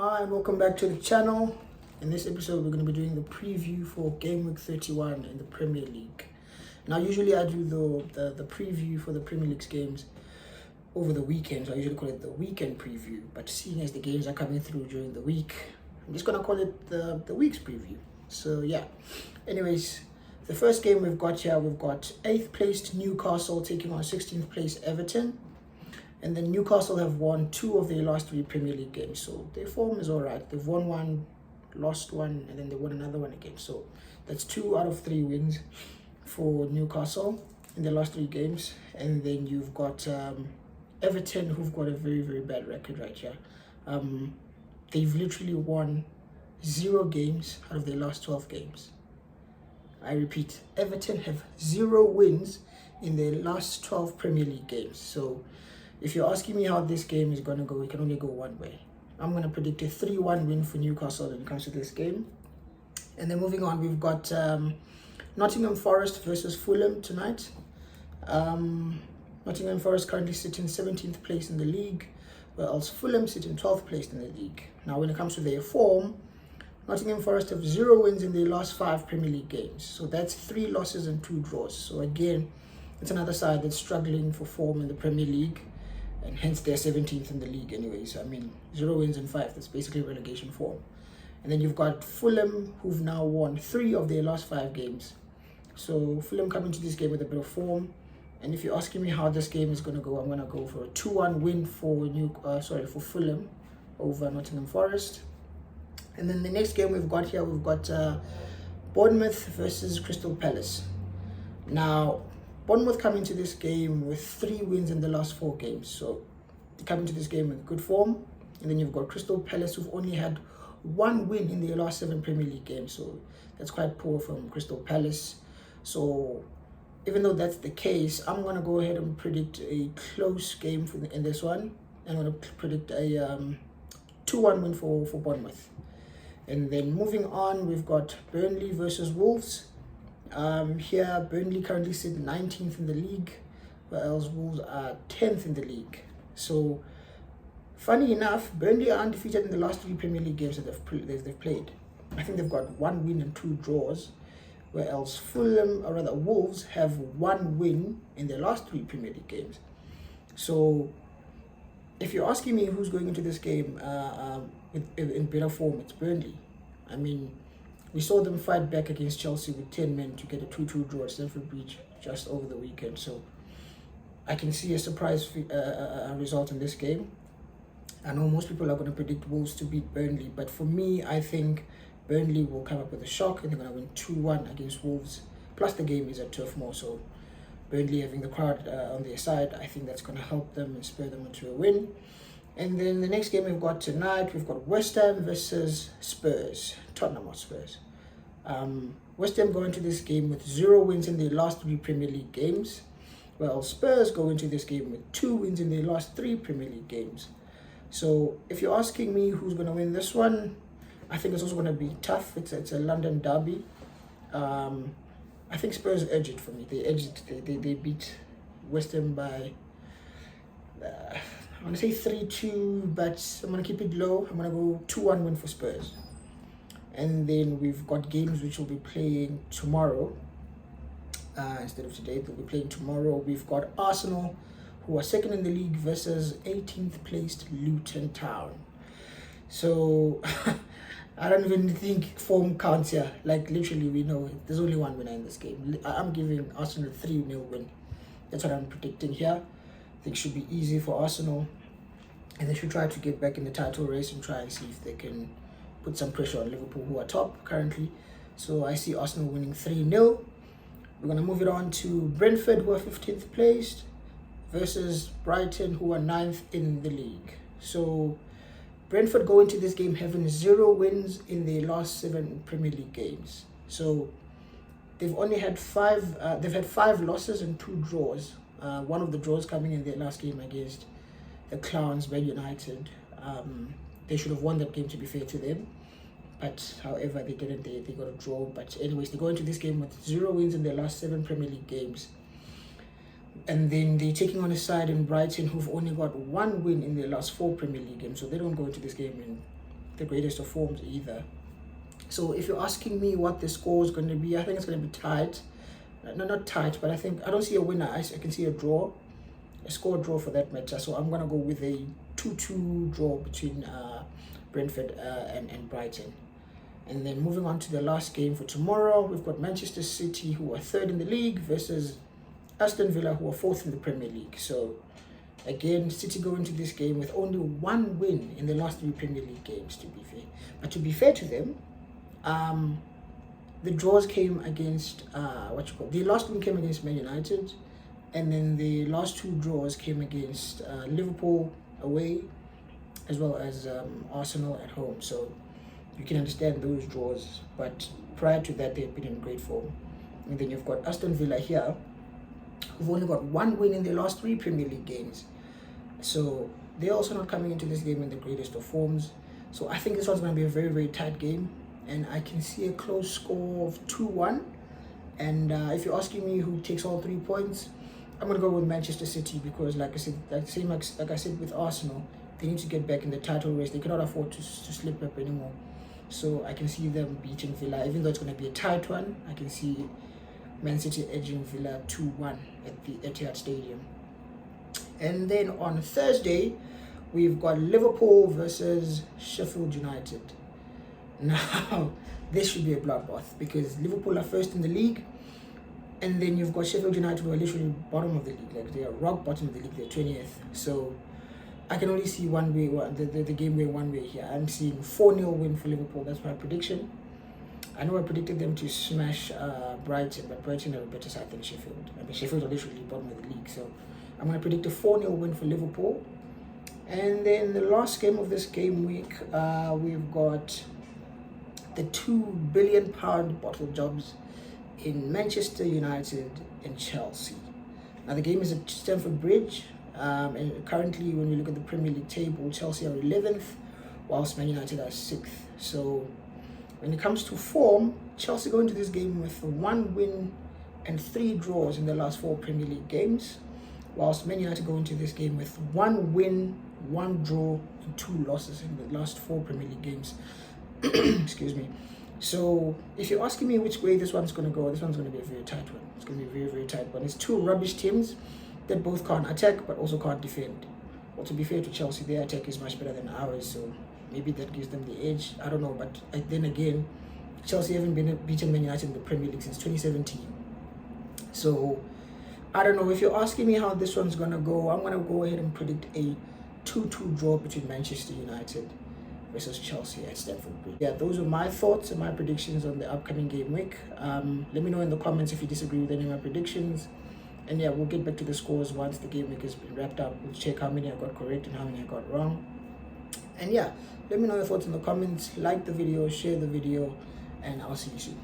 Hi and welcome back to the channel. In this episode we're going to be doing the preview for game week 31 in the Premier League. Now usually I do the preview for the Premier League's games over the weekend, so I usually call it the weekend preview, but seeing as the games are coming through during the week, I'm just going to call it the week's preview. So yeah, anyways, the first game we've got here, we've got 8th placed Newcastle taking on 16th placed Everton. And then Newcastle have won 2 of their last 3 Premier League games. So their form is all right. They've won one, lost one, and then they won another one again. So that's 2 out of 3 wins for Newcastle in their last 3 games. And then you've got Everton, who've got a very, very bad record right here. They've literally won 0 games out of their last 12 games. I repeat, Everton have 0 wins in their last 12 Premier League games. So if you're asking me how this game is going to go, it can only go one way. I'm going to predict a 3-1 win for Newcastle when it comes to this game. And then moving on, we've got Nottingham Forest versus Fulham tonight. Nottingham Forest currently sitting 17th place in the league, whereas Fulham sitting 12th place in the league. Now, when it comes to their form, Nottingham Forest have 0 wins in their last 5 Premier League games. So that's 3 losses and 2 draws. So again, it's another side that's struggling for form in the Premier League. And hence they're 17th in the league anyways. I mean, 0 wins and 5, that's basically relegation form. And then you've got Fulham, who've now won 3 of their last 5 games. So Fulham coming to this game with a bit of form. And if you're asking me how this game is going to go, I'm going to go for a 2-1 win for Fulham over Nottingham Forest. And then the next game we've got here, we've got Bournemouth versus Crystal Palace. Now, Bournemouth coming to this game with 3 wins in the last 4 games. So they come into this game with good form. And then you've got Crystal Palace, who've only had 1 win in their last 7 Premier League games. So that's quite poor from Crystal Palace. So even though that's the case, I'm going to go ahead and predict a close game in this one. I'm going to predict a 2-1 win for Bournemouth. And then moving on, we've got Burnley versus Wolves. Here, Burnley currently sit 19th in the league, whereas Wolves are 10th in the league. So, funny enough, Burnley are undefeated in the last 3 Premier League games that they've played. I think they've got 1 win and 2 draws, whereas Wolves have 1 win in their last 3 Premier League games. So, if you're asking me who's going into this game in better form, it's Burnley. I mean, we saw them fight back against Chelsea with 10 men to get a 2-2 draw at Stamford Bridge just over the weekend. So I can see a surprise result in this game. I know most people are going to predict Wolves to beat Burnley, but for me, I think Burnley will come up with a shock and they're going to win 2-1 against Wolves. Plus the game is at Turf Moor, so Burnley having the crowd on their side, I think that's going to help them and spur them into a win. And then the next game we've got tonight, we've got West Ham versus Spurs, Tottenham Hotspurs. West Ham go into this game with 0 wins in their last 3 Premier League games, while Spurs go into this game with 2 wins in their last 3 Premier League games. So if you're asking me who's going to win this one, I think it's also going to be tough. It's a London derby. I think Spurs edge it for me. They beat West Ham by I'm going to say 3-2, but I'm going to keep it low. I'm going to go 2-1 win for Spurs. And then we've got games which will be playing tomorrow. Instead of today, they'll be playing tomorrow. We've got Arsenal, who are 2nd in the league, versus 18th placed Luton Town. So I don't even think form counts here. Like literally, we know there's only 1 winner in this game. I'm giving Arsenal a 3-0 win. That's what I'm predicting here. I think it should be easy for Arsenal, and they should try to get back in the title race and try and see if they can put some pressure on Liverpool, who are top currently. So I see Arsenal winning 3-0. We're going to move it on to Brentford, who are 15th placed, versus Brighton, who are 9th in the league. So Brentford go into this game having 0 wins in their last 7 Premier League games. So they've only had 5. They've had 5 losses and 2 draws. One of the draws coming in their last game against the Clowns, Man United. They should have won that game, to be fair to them. But however, they didn't. They got a draw. But anyways, they go into this game with 0 wins in their last 7 Premier League games. And then they're taking on a side in Brighton who've only got 1 win in their last 4 Premier League games. So they don't go into this game and the greatest of forms either. So if you're asking me what the score is going to be, I think it's going to be tight. No, not tight, but I don't see a winner. I can see a draw, a score draw for that match. So I'm going to go with a 2-2 draw between Brentford and Brighton. And then moving on to the last game for tomorrow, we've got Manchester City, who are third in the league, versus Aston Villa, who are fourth in the Premier League. So again, City go into this game with only one win in the last 3 Premier League games, to be fair. But to be fair to them, the draws came against the last one came against Man United, and then the last 2 draws came against Liverpool away, as well as Arsenal at home. So you can understand those draws, but prior to that, they had been in great form. And then you've got Aston Villa here, who've only got 1 win in their last 3 Premier League games. So they're also not coming into this game in the greatest of forms. So I think this one's going to be a very, very tight game. And I can see a close score of 2-1. And if you're asking me who takes all 3 points, I'm going to go with Manchester City, because like I said, like I said with Arsenal, they need to get back in the title race. They cannot afford to slip up anymore. So I can see them beating Villa. Even though it's going to be a tight one, I can see Man City edging Villa 2-1 at the Etihad Stadium. And then on Thursday, we've got Liverpool versus Sheffield United. Now, this should be a bloodbath, because Liverpool are first in the league, and then you've got Sheffield United, who are literally bottom of the league. Like, they are rock bottom of the league. They're 20th. So I can only see one way, the game going one way here. I'm seeing 4-0 win for Liverpool. That's my prediction. I know I predicted them to smash Brighton, but Brighton are a better side than Sheffield. I mean, Sheffield are literally bottom of the league. So I'm going to predict a 4-0 win for Liverpool. And then the last game of this game week, we've got the £2 billion bottle jobs in Manchester United and Chelsea. Now, the game is at Stamford Bridge. And currently, when we look at the Premier League table, Chelsea are 11th, whilst Man United are 6th. So when it comes to form, Chelsea go into this game with 1 win and 3 draws in the last 4 Premier League games, whilst Man United go into this game with 1 win, 1 draw, and 2 losses in the last 4 Premier League games. Excuse me. So if you're asking me which way this one's going to go, this one's going to be a very tight one. It's going to be a very, very tight one. It's 2 rubbish teams that both can't attack but also can't defend. Well, to be fair to Chelsea, their attack is much better than ours, so maybe that gives them the edge. I don't know, but then again, Chelsea haven't been beaten Man United in the Premier League since 2017. So I don't know. If you're asking me how this one's going to go, I'm going to go ahead and predict a 2-2 draw between Manchester United versus Chelsea at Stamford Bridge. Yeah, those are my thoughts and my predictions on the upcoming game week. Let me know in the comments if you disagree with any of my predictions. And yeah, we'll get back to the scores once the game week has been wrapped up. We'll check how many I got correct and how many I got wrong. And yeah, let me know your thoughts in the comments. Like the video, share the video, and I'll see you soon.